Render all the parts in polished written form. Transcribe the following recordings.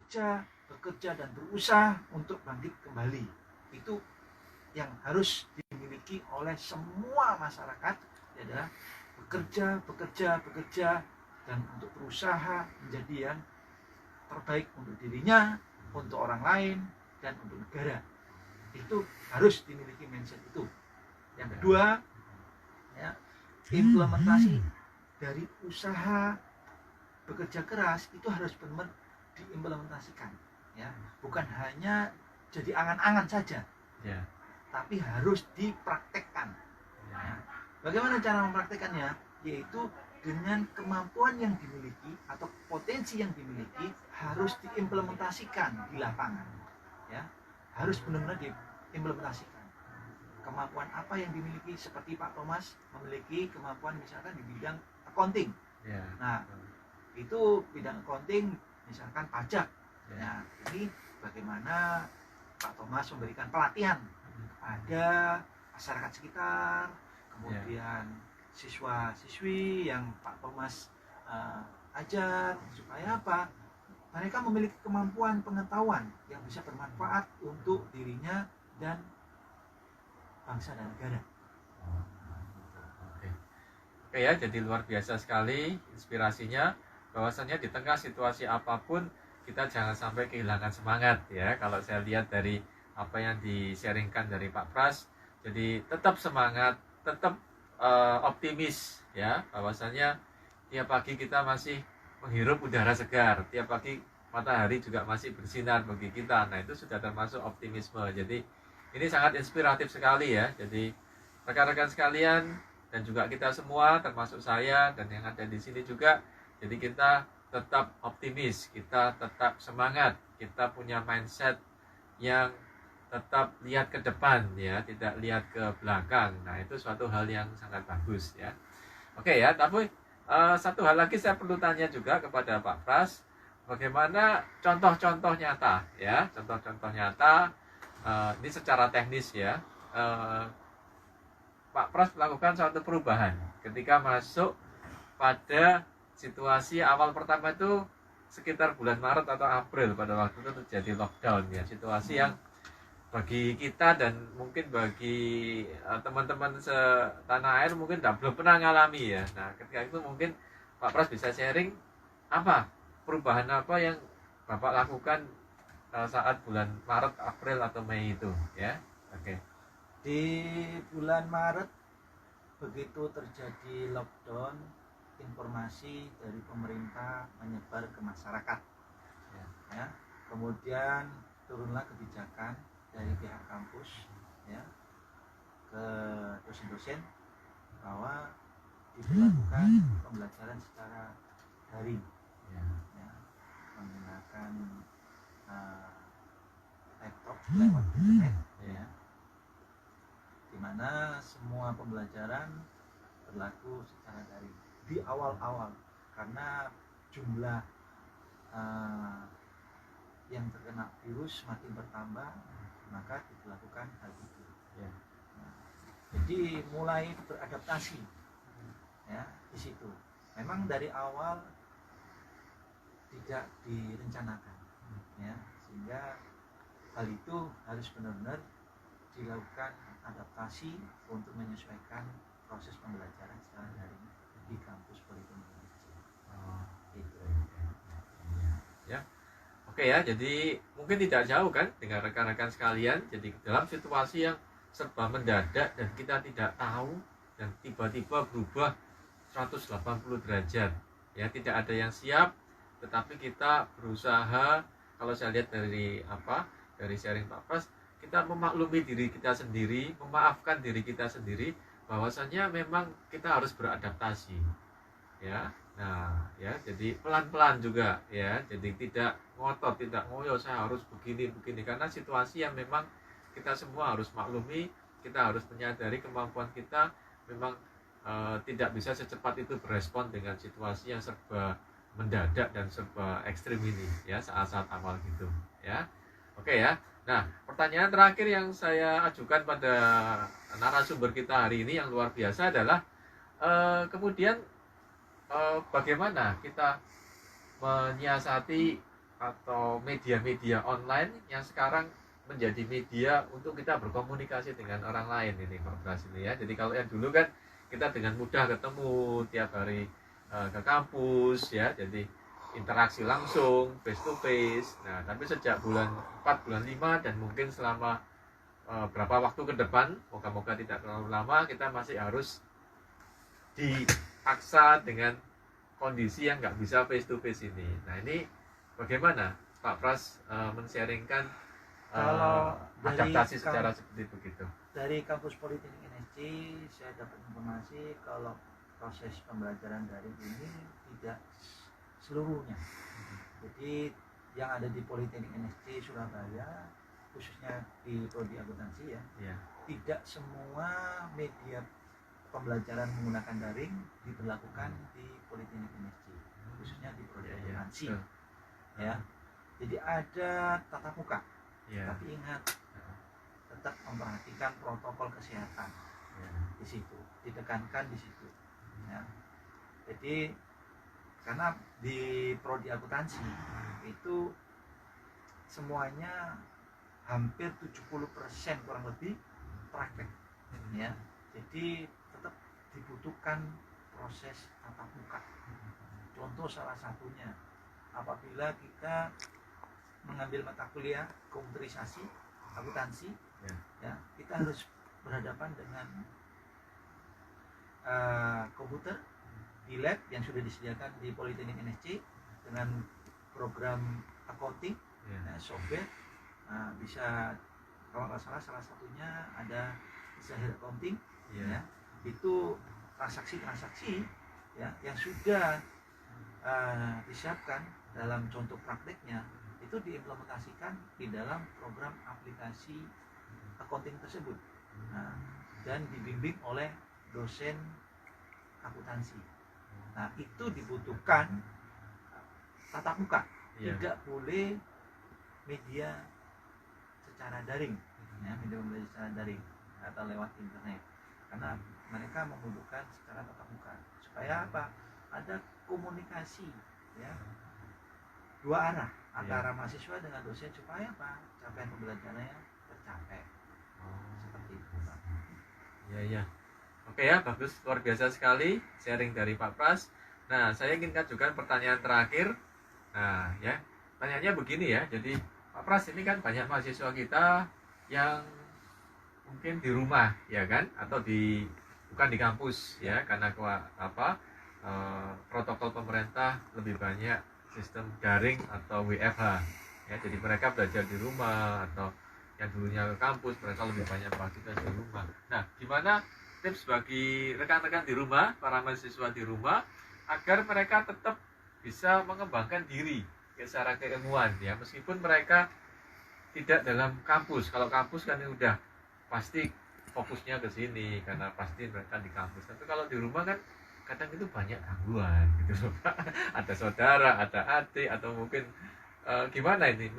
bekerja dan berusaha untuk bangkit kembali. Itu yang harus dimiliki oleh semua masyarakat, adalah bekerja dan untuk berusaha menjadi yang terbaik untuk dirinya, untuk orang lain, dan untuk negara. Itu harus dimiliki mindset itu. Yang kedua, ya, implementasi dari usaha bekerja keras itu harus benar diimplementasikan, ya, bukan hanya jadi angan-angan saja, ya, tapi harus dipraktekkan. Ya. Bagaimana cara mempraktekannya? Yaitu dengan kemampuan yang dimiliki atau potensi yang dimiliki harus diimplementasikan di lapangan, ya, harus benar-benar diimplementasikan. Kemampuan apa yang dimiliki, seperti Pak Thomas memiliki kemampuan misalkan di bidang accounting, ya. Nah, itu bidang accounting misalkan pajak, ya. Ini bagaimana Pak Thomas memberikan pelatihan kepada masyarakat sekitar, kemudian siswa-siswi yang Pak Thomas ajar, supaya apa? Mereka memiliki kemampuan pengetahuan yang bisa bermanfaat untuk dirinya dan bangsa dan negara. Oke ya, jadi luar biasa sekali inspirasinya, bahwasanya di tengah situasi apapun kita jangan sampai kehilangan semangat, ya. Kalau saya lihat dari apa yang di-sharingkan dari Pak Pras, jadi tetap semangat, tetap optimis, ya, bahwasanya tiap pagi kita masih menghirup udara segar, tiap pagi matahari juga masih bersinar bagi kita. Nah, itu sudah termasuk optimisme. Jadi ini sangat inspiratif sekali, ya. Jadi rekan-rekan sekalian dan juga kita semua, termasuk saya dan yang ada di sini juga, jadi kita tetap optimis, kita tetap semangat, kita punya mindset yang tetap lihat ke depan, ya, tidak lihat ke belakang. Nah, itu suatu hal yang sangat bagus, ya. Oke, ya, tapi satu hal lagi saya perlu tanya juga kepada Pak Pras, bagaimana contoh-contoh nyata, ya, contoh-contoh nyata ini secara teknis, ya. Pak Pras melakukan suatu perubahan ketika masuk pada situasi awal pertama itu sekitar bulan Maret atau April, pada waktu itu terjadi lockdown, ya, situasi yang bagi kita dan mungkin bagi teman-teman setanah air mungkin belum pernah ngalami, ya. Nah, ketika itu mungkin Pak Pras bisa sharing apa perubahan apa yang Bapak lakukan saat bulan Maret, April atau Mei itu, ya. Oke. Di bulan Maret begitu terjadi lockdown, informasi dari pemerintah menyebar ke masyarakat, ya. Kemudian turunlah kebijakan dari pihak kampus, ya, ke dosen-dosen bahwa diberlakukan pembelajaran secara daring, ya, menggunakan laptop lewat internet, ya, dimana semua pembelajaran berlaku secara daring di awal-awal, karena jumlah yang terkena virus makin bertambah, maka dilakukan hal itu, ya. Nah, jadi mulai beradaptasi, ya, di situ. Memang dari awal tidak direncanakan, ya, sehingga hal itu harus benar-benar dilakukan adaptasi untuk menyesuaikan proses pembelajaran secara daring di kampus Politeknik Indonesia. Gitu. Ya. Oke, ya, jadi mungkin tidak jauh kan dengan rekan-rekan sekalian. Jadi dalam situasi yang serba mendadak dan kita tidak tahu dan tiba-tiba berubah 180 derajat. Ya, tidak ada yang siap, tetapi kita berusaha. Kalau saya lihat dari sharing Pak Pras, kita memaklumi diri kita sendiri, memaafkan diri kita sendiri, bahwasanya memang kita harus beradaptasi, ya. Nah, ya, jadi pelan-pelan juga, ya. Jadi tidak ngotot, tidak ngoyo saya harus begini, karena situasi yang memang kita semua harus maklumi, kita harus menyadari kemampuan kita memang tidak bisa secepat itu berespon dengan situasi yang serba mendadak dan serba ekstrim ini, ya, saat-saat awal gitu, ya. Oke, ya. Nah, pertanyaan terakhir yang saya ajukan pada narasumber kita hari ini yang luar biasa adalah kemudian bagaimana kita menyiasati atau media-media online yang sekarang menjadi media untuk kita berkomunikasi dengan orang lain ini Pak Pras ini ya. Jadi kalau yang dulu kan kita dengan mudah ketemu tiap hari ke kampus ya, jadi interaksi langsung face to face. Nah, tapi sejak bulan 4, bulan 5 dan mungkin selama berapa waktu ke depan, moga-moga tidak terlalu lama, kita masih harus dipaksa dengan kondisi yang nggak bisa face to face ini. Nah, ini bagaimana Pak Pras men-sharingkan Kalau dari adaptasi secara seperti itu gitu? Dari kampus Politeknik NSC saya dapat informasi kalau proses pembelajaran daring ini tidak seluruhnya. Jadi yang ada di Politeknik NSC Surabaya, khususnya di prodi akuntansi ya, tidak semua media pembelajaran menggunakan daring diberlakukan di Politeknik NSC, khususnya di prodi akuntansi. Ya, jadi ada tatap muka, tapi ingat tetap memperhatikan protokol kesehatan di situ, ditekankan di situ. Ya. Jadi karena di prodi akuntansi itu semuanya hampir 70% kurang lebih praktek, ya. Jadi tetap dibutuhkan proses tatap muka. Contoh salah satunya apabila kita mengambil mata kuliah komputerisasi akuntansi, ya, kita harus berhadapan dengan komputer di lab yang sudah disediakan di Politeknik NSC dengan program accounting, software. Bisa kalau nggak salah satunya ada Zahir Accounting, ya, itu transaksi-transaksi ya yang sudah disiapkan dalam contoh prakteknya itu diimplementasikan di dalam program aplikasi accounting tersebut, dan dibimbing oleh dosen akuntansi. Nah, itu dibutuhkan tatap muka, tidak boleh media secara daring, ya, media secara daring atau lewat internet, karena mereka membutuhkan secara tatap muka supaya apa? Ada komunikasi, ya, dua arah antara mahasiswa dengan dosen supaya apa? Capaian pembelajarannya tercapai. Seperti itu, Pak. Ya. Oke ya, bagus, luar biasa sekali sharing dari Pak Pras. Nah, saya ingin ajukan pertanyaan terakhir. Nah, ya, pertanyaannya begini ya. Jadi Pak Pras ini kan banyak mahasiswa kita yang mungkin di rumah, ya kan, atau bukan di kampus, ya, karena protokol pemerintah lebih banyak sistem daring atau WFH. Ya, jadi mereka belajar di rumah atau yang dulunya ke kampus mereka lebih banyak beraktivitas di rumah. Nah, gimana tips bagi rekan-rekan di rumah, para mahasiswa di rumah, agar mereka tetap bisa mengembangkan diri secara keilmuan, ya, meskipun mereka tidak dalam kampus. Kalau kampus kan udah pasti fokusnya ke sini karena pasti mereka di kampus. Tapi kalau di rumah kan kadang itu banyak gangguan gitu loh, Pak. Ada saudara, ada adik, atau mungkin gimana ini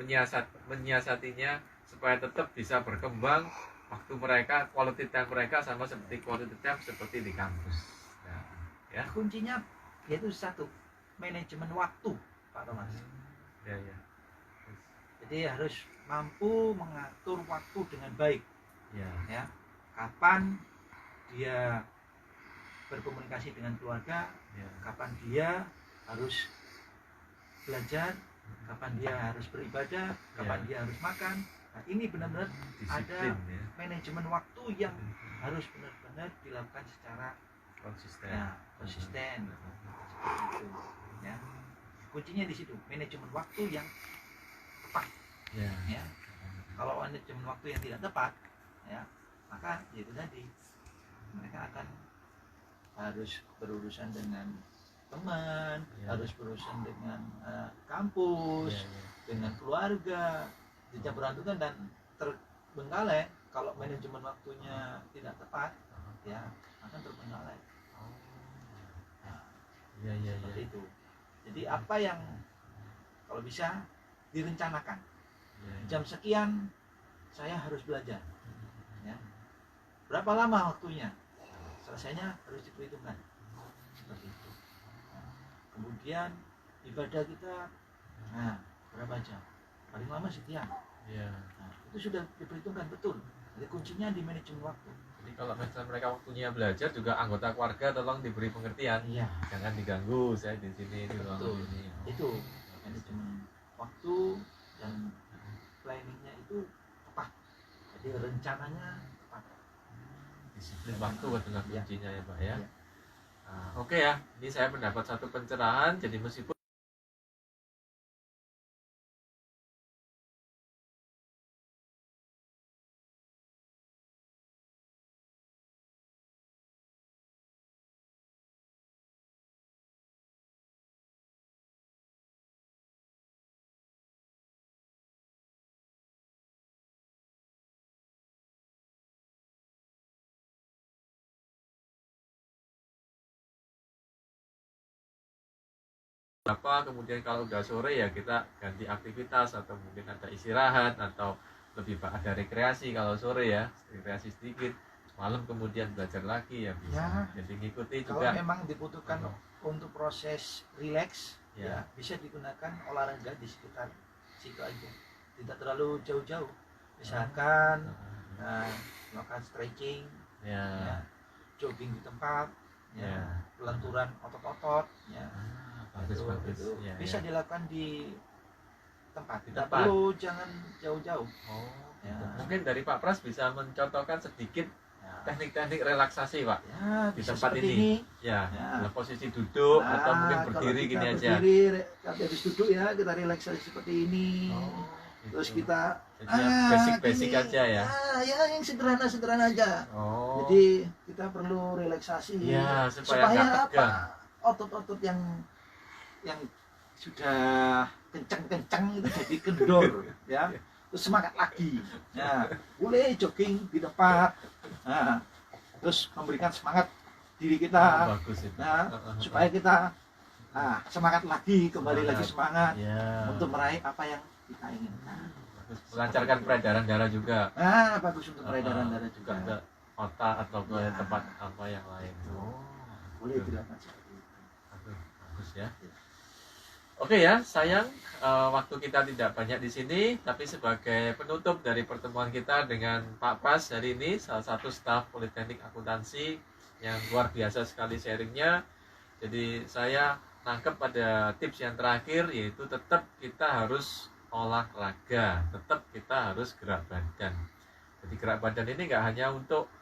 menyiasatinya supaya tetap bisa berkembang waktu mereka, quality time mereka sama seperti quality time seperti di kampus. Nah, ya. Kuncinya yaitu satu, manajemen waktu, Pak Thomas. Ya. Jadi harus mampu mengatur waktu dengan baik. Ya. Kapan dia berkomunikasi dengan keluarga, kapan dia harus belajar, kapan dia harus beribadah, kapan dia harus makan. Nah, ini benar-benar ada manajemen waktu yang harus benar-benar dilakukan secara konsisten. Seperti itu, ya. Kuncinya di situ, manajemen waktu yang tepat. Ya. Kalau manajemen waktu yang tidak tepat, ya, maka itu tadi mereka akan harus berurusan dengan teman, harus berurusan dengan kampus, dengan keluarga, dicampur-adukan dan terbengkalai. Kalau manajemen waktunya tidak tepat, ya akan terbengkalai. Seperti itu. Jadi apa yang kalau bisa direncanakan, jam sekian saya harus belajar, ya. Berapa lama waktunya? Selesainya harus diperhitungkan. Seperti itu. Kemudian ibadah kita, berapa jam, paling lama sekian. Ya. Nah, itu sudah diperhitungkan betul. Jadi kuncinya di manajemen waktu. Jadi kalau misalnya mereka waktunya belajar juga anggota keluarga tolong diberi pengertian. Iya, Jangan diganggu, saya di sini di ruangan betul. ini. Itu manajemen waktu dan planningnya itu tepat. Jadi rencananya tepat. Disiplin waktu adalah Iya. kuncinya ya Pak ya. Iya. Nah, oke ya, ini saya mendapat satu pencerahan. Jadi meskipun apa kemudian kalau udah sore ya kita ganti aktivitas atau mungkin ada istirahat atau lebih ada rekreasi kalau sore ya rekreasi sedikit malam kemudian belajar lagi ya bisa Ya. jadi ngikuti Kalau juga memang dibutuhkan untuk proses rileks, Ya. ya bisa digunakan olahraga di sekitar situ aja. Tidak terlalu jauh-jauh. Misalkan melakukan stretching, ya, ya, jogging di tempat, ya. ya, pelenturan otot-otot, ya. Bagus bagus Itu ya, bisa ya. dilakukan di tempat. Di Tidak tempat. perlu jangan jauh-jauh. Oh, Ya. gitu. Mungkin dari Pak Pras bisa mencontohkan sedikit Ya, teknik-teknik relaksasi Pak ya di bisa tempat seperti ini. Ya, Ya. dalam posisi duduk Nah, atau mungkin kalau berdiri kita gini aja. berdiri, habis duduk ya kita relaksasi seperti ini. Oh, Terus gitu. kita Jadi yang basic-basic gini. aja ya. Ya yang sederhana-sederhana aja. Oh. Jadi kita perlu relaksasi. Ya, supaya nggak apa? tegang. Otot-otot yang sudah kencang-kencang itu jadi kendor, ya. Terus semangat lagi. Nah, boleh jogging di tempat. Nah, terus memberikan semangat diri kita. Bagus itu. Nah, supaya kita semangat lagi, kembali Semangat. lagi semangat Ya. untuk meraih apa yang kita inginkan. Bagus. Melancarkan peredaran darah juga. Nah, bagus untuk peredaran darah juga. Ke otak atau ke Ya. tempat apa yang lain. Oh, boleh dilakukan seperti itu. Aduh, bagus ya. Oke ya, sayang waktu kita tidak banyak di sini, tapi sebagai penutup dari pertemuan kita dengan Pak Pras hari ini, salah satu staf Politeknik Akuntansi yang luar biasa sekali sharingnya. Jadi saya nangkep pada tips yang terakhir, yaitu tetap kita harus olahraga, tetap kita harus gerak badan. Jadi gerak badan ini nggak hanya untuk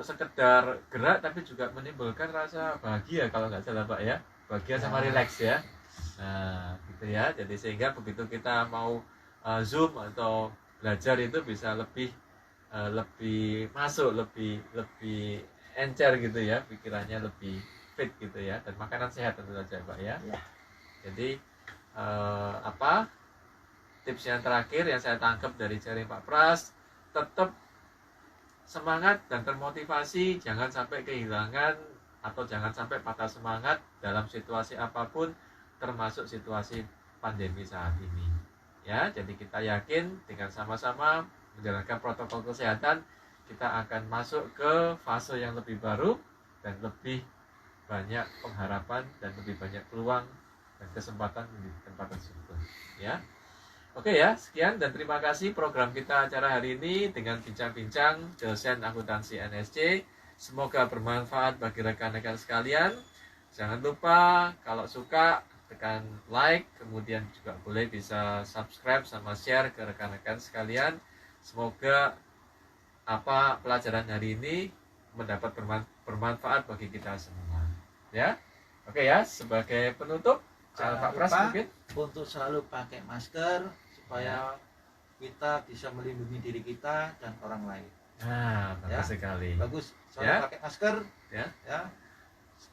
sekedar gerak, tapi juga menimbulkan rasa bahagia kalau nggak salah Pak ya, bahagia sama rileks ya. Nah, gitu ya. Jadi sehingga begitu kita mau Zoom atau belajar itu bisa lebih masuk, lebih encer gitu ya, pikirannya lebih fit gitu ya, dan makanan sehat tentu saja Pak ya. Ya. Jadi tips yang terakhir yang saya tangkap dari sharing Pak Pras, tetap semangat dan termotivasi, jangan sampai kehilangan atau jangan sampai patah semangat dalam situasi apapun, termasuk situasi pandemi saat ini. Ya, jadi kita yakin dengan sama-sama menjalankan protokol kesehatan, kita akan masuk ke fase yang lebih baru dan lebih banyak pengharapan dan lebih banyak peluang dan kesempatan di tempat tersebut. Ya. Oke ya, sekian dan terima kasih program kita acara hari ini dengan bincang-bincang dosen akuntansi NSC. Semoga bermanfaat bagi rekan-rekan sekalian. Jangan lupa kalau suka tekan like, kemudian juga boleh bisa subscribe sama share ke rekan-rekan sekalian. Semoga pelajaran hari ini mendapat bermanfaat bagi kita semua. Ya, oke ya. Sebagai penutup, jangan Pak Pras mungkin untuk selalu pakai masker supaya kita bisa melindungi diri kita dan orang lain. Nah, bagus sekali. Bagus, selalu Ya. pakai masker, Ya.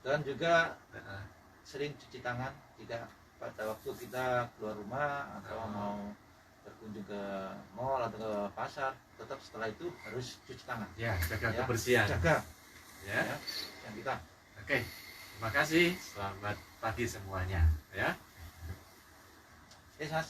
Dan juga sering cuci tangan, tidak pada waktu kita keluar rumah atau mau berkunjung ke mall atau ke pasar, tetap setelah itu harus cuci tangan. Ya, jaga Ya, kebersihan. Jaga, Ya. yang kita. Oke. Terima kasih. Selamat pagi semuanya, ya. Yes, Mas.